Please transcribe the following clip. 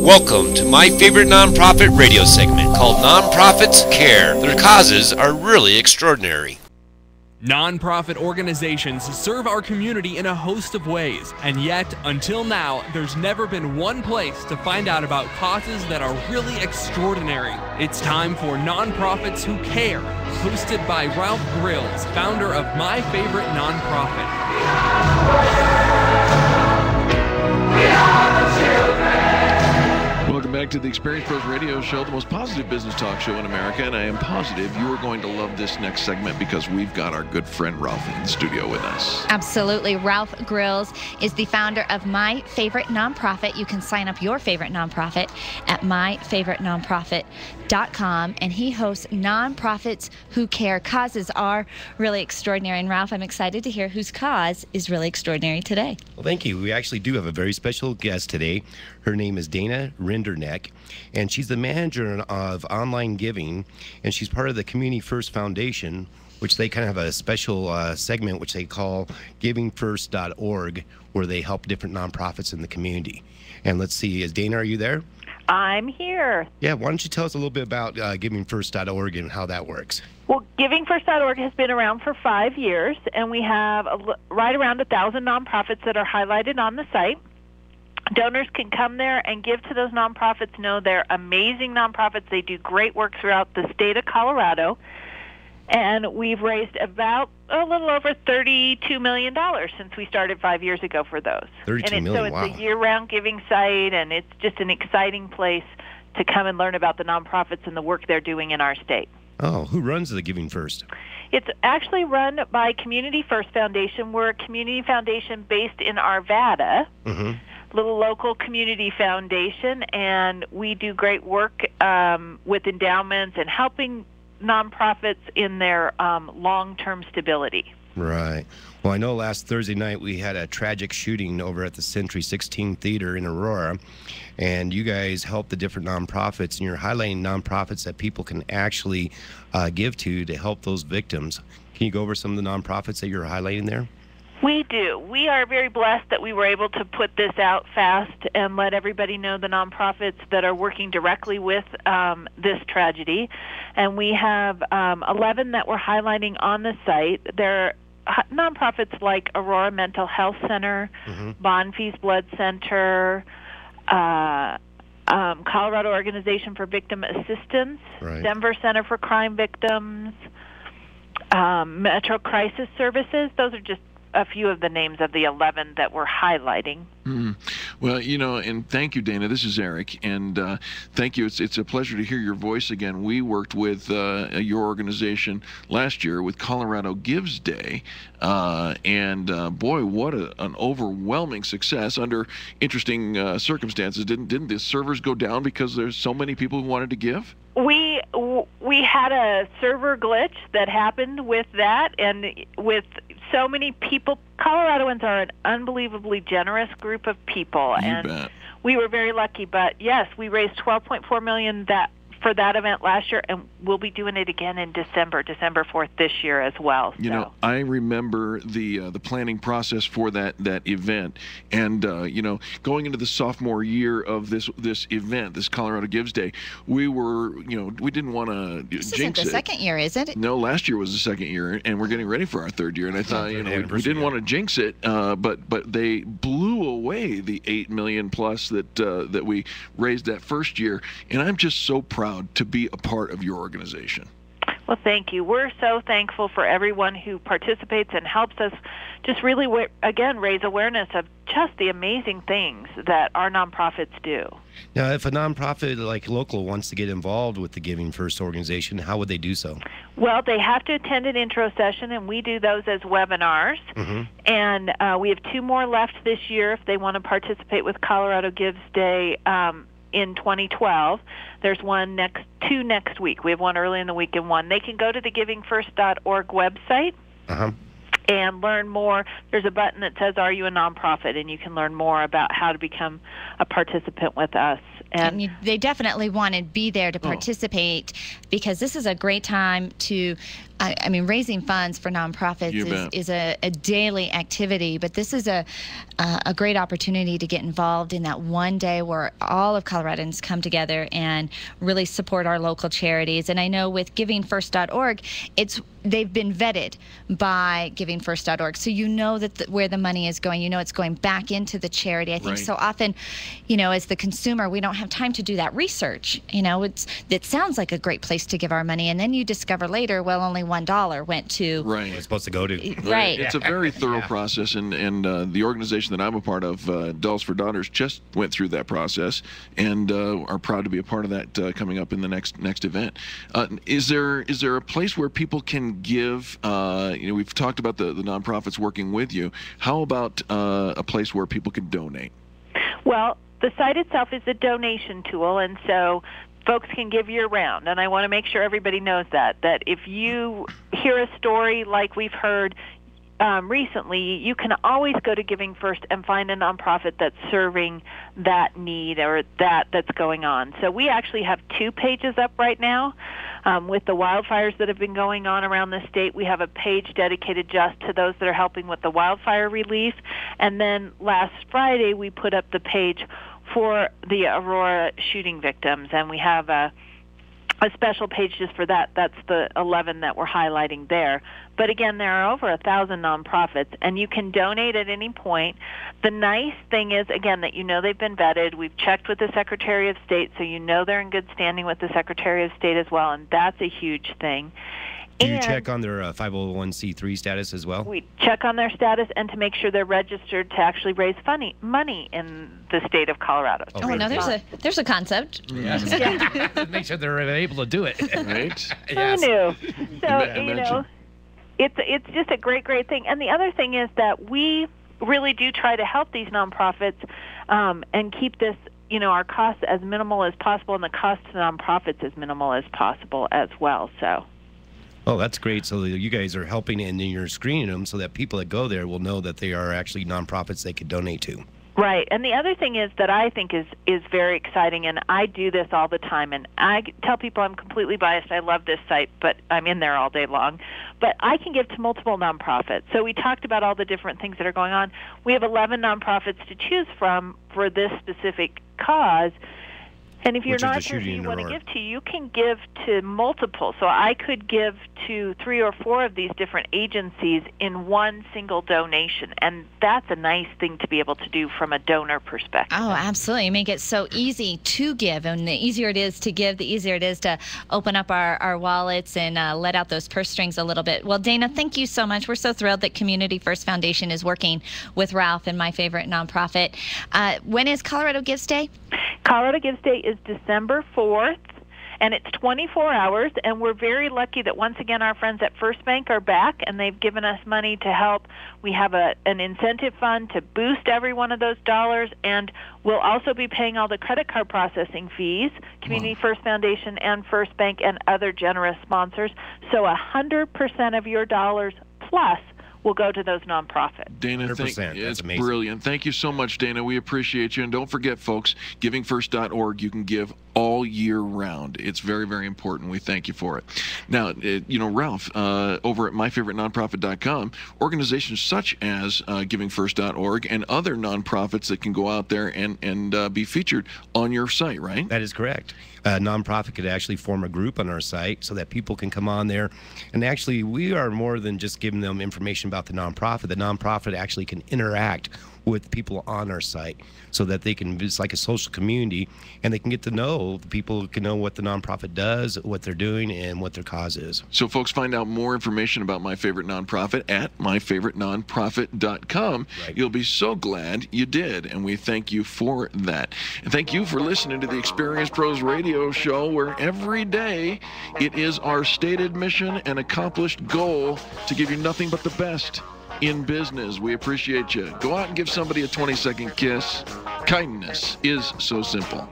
Welcome to my favorite nonprofit radio segment called Nonprofits Care. Their causes are really extraordinary. Nonprofit organizations serve our community in a host of ways, and yet, until now, there's never been one place to find out about causes that are really extraordinary. It's time for Nonprofits Who Care, hosted by Ralph Grills, founder of My Favorite Nonprofit. We are the children. Welcome back to the Experience Pros Radio Show, the most positive business talk show in America, and I am positive you are going to love this next segment because we've got our good friend Ralph in the studio with us. Absolutely. Ralph Grills is the founder of My Favorite Nonprofit. You can sign up your favorite nonprofit at myfavoriternonprofit.com, and he hosts Nonprofits Who Care. Causes are really extraordinary, and Ralph, I'm excited to hear whose cause is really extraordinary today. Well, thank you. We actually do have a very special guest today. Her name is Dana Rinderknecht, and she's the manager of online giving, and she's part of the Community First Foundation, which they kind of have a special segment which they call givingfirst.org, where they help different nonprofits in the community. And let's see, Dana, are you there? I'm here. Yeah, why don't you tell us a little bit about givingfirst.org and how that works? Well, givingfirst.org has been around for 5 years, and we have right around 1,000 nonprofits that are highlighted on the site. Donors can come there and give to those nonprofits. Know they're amazing nonprofits. They do great work throughout the state of Colorado. And we've raised about a little over $32 million since we started 5 years ago for those. $32 million, so it's a year-round giving site, and it's just an exciting place to come and learn about the nonprofits and the work they're doing in our state. Oh, who runs the Giving First? It's actually run by Community First Foundation. We're a community foundation based in Arvada. Mm-hmm. Little local community foundation, and we do great work with endowments and helping nonprofits in their long-term stability. Right. Well, I know last Thursday night we had a tragic shooting over at the Century 16 Theater in Aurora, and you guys help the different nonprofits, and you're highlighting nonprofits that people can actually give to help those victims. Can you go over some of the nonprofits that you're highlighting there? We do. We are very blessed that we were able to put this out fast and let everybody know the nonprofits that are working directly with this tragedy. And we have 11 that we're highlighting on the site. They're nonprofits like Aurora Mental Health Center, Bonfils Blood Center, Colorado Organization for Victim Assistance, Denver Center for Crime Victims, Metro Crisis Services. Those are just a few of the names of the 11 that we're highlighting. Well, and thank you, Dana. This is Eric, and thank you. It's a pleasure to hear your voice again. We worked with your organization last year with Colorado Gives Day, and boy, what an overwhelming success under interesting circumstances. Didn't the servers go down because there's so many people who wanted to give? We had a server glitch that happened with that, and with so many people. Coloradoans are an unbelievably generous group of people, bet. We were very lucky. But yes, we raised $12.4 million for that event last year, and we'll be doing it again in December 4th this year as well. I remember the planning process for that event, and going into the sophomore year of this event, this Colorado Gives Day, we were we didn't want to jinx it. This isn't the second year, is it? No, last year was the second year, and we're getting ready for our third year. And I thought we didn't want to jinx it, but they blew away the $8 million plus that we raised that first year, and I'm just so proud to be a part of your organization. Well, thank you. We're so thankful for everyone who participates and helps us just really, again, raise awareness of just the amazing things that our nonprofits do. Now, if a nonprofit like local wants to get involved with the Giving First organization, how would they do so? Well, they have to attend an intro session, and we do those as webinars. And we have 2 more left this year if they want to participate with Colorado Gives Day in 2012. There's 2 next week. We have one early in the week and one. They can go to the givingfirst.org website and learn more. There's a button that says, "Are you a nonprofit?" and you can learn more about how to become a participant with us. And they definitely want to be there to participate because this is a great time to I mean, raising funds for nonprofits is a daily activity, but this is a great opportunity to get involved in that one day where all of Coloradans come together and really support our local charities. And I know with GivingFirst.org, they've been vetted by GivingFirst.org, so you know that where the money is going. You know it's going back into the charity. I think so often, you know, as the consumer, we don't have time to do that research. You know, it sounds like a great place to give our money, and then you discover later, well, only $1 went to it's supposed to go to. Right. It's a very thorough process, and the organization that I'm a part of, Dolls for Daughters, just went through that process and are proud to be a part of that coming up in the next event. Is there a place where people can give? You know, we've talked about the nonprofits working with you. How about a place where people can donate? Well, the site itself is a donation tool, and so folks can give year-round. And I want to make sure everybody knows that if you hear a story like we've heard recently, you can always go to Giving First and find a nonprofit that's serving that need or that's going on. So we actually have 2 pages up right now. With the wildfires that have been going on around the state, we have a page dedicated just to those that are helping with the wildfire relief. And then last Friday, we put up the page for the Aurora shooting victims, and we have a special page just for that. That's the 11 that we're highlighting there. But again, there are over 1,000 nonprofits, and you can donate at any point. The nice thing is, again, that you know they've been vetted. We've checked with the Secretary of State, so you know they're in good standing with the Secretary of State as well, and that's a huge thing. Do you check on their 501c3 status as well? We check on their status and to make sure they're registered to actually raise money in the state of Colorado. Oh, no, there's a concept. Yes. Make sure they're able to do it. Right? Yes. Who knew? So, you know, it's just a great thing. And the other thing is that we really do try to help these nonprofits and keep this, you know, our costs as minimal as possible and the cost to nonprofits as minimal as possible as well. So. Oh, that's great. So you guys are helping and then you're screening them so that people that go there will know that they are actually nonprofits they could donate to. Right. And the other thing is that I think is very exciting, and I do this all the time, and I tell people I'm completely biased. I love this site, but I'm in there all day long. But I can give to multiple nonprofits. So we talked about all the different things that are going on. We have 11 nonprofits to choose from for this specific cause. And if you're not sure who you want to give to, you can give to multiple. So I could give to 3 or 4 of these different agencies in one single donation. And that's a nice thing to be able to do from a donor perspective. Oh, absolutely. Make it so easy to give. And the easier it is to give, the easier it is to open up our wallets and let out those purse strings a little bit. Well, Dana, thank you so much. We're so thrilled that Community First Foundation is working with Ralph and my favorite nonprofit. When is Colorado Gives Day? Colorado Gives Day is December 4th, and it's 24 hours, and we're very lucky that once again our friends at First Bank are back, and they've given us money to help. We have an incentive fund to boost every one of those dollars, and we'll also be paying all the credit card processing fees, Community First Foundation and First Bank and other generous sponsors. So 100% of your dollars plus will go to those nonprofits. Dana, it's amazing. Brilliant. Thank you so much, Dana. We appreciate you. And don't forget, folks, givingfirst.org, you can give all year round. It's very, very important. We thank you for it. Now, you know, Ralph, over at myfavoriternonprofit.com, organizations such as givingfirst.org and other nonprofits that can go out there and be featured on your site, right? That is correct. A nonprofit could actually form a group on our site so that people can come on there. And actually, we are more than just giving them information about the nonprofit. The nonprofit actually can interact with people on our site so that they can, it's like a social community, and they can get to know, people can know what the nonprofit does, what they're doing, and what their cause is. So folks, find out more information about My Favorite Nonprofit at myfavoriternonprofit.com. Right. You'll be so glad you did, and we thank you for that. And thank you for listening to the Experience Pros Radio Show, where every day it is our stated mission and accomplished goal to give you nothing but the best in business. We appreciate you. Go out and give somebody a 20-second kiss. Kindness is so simple.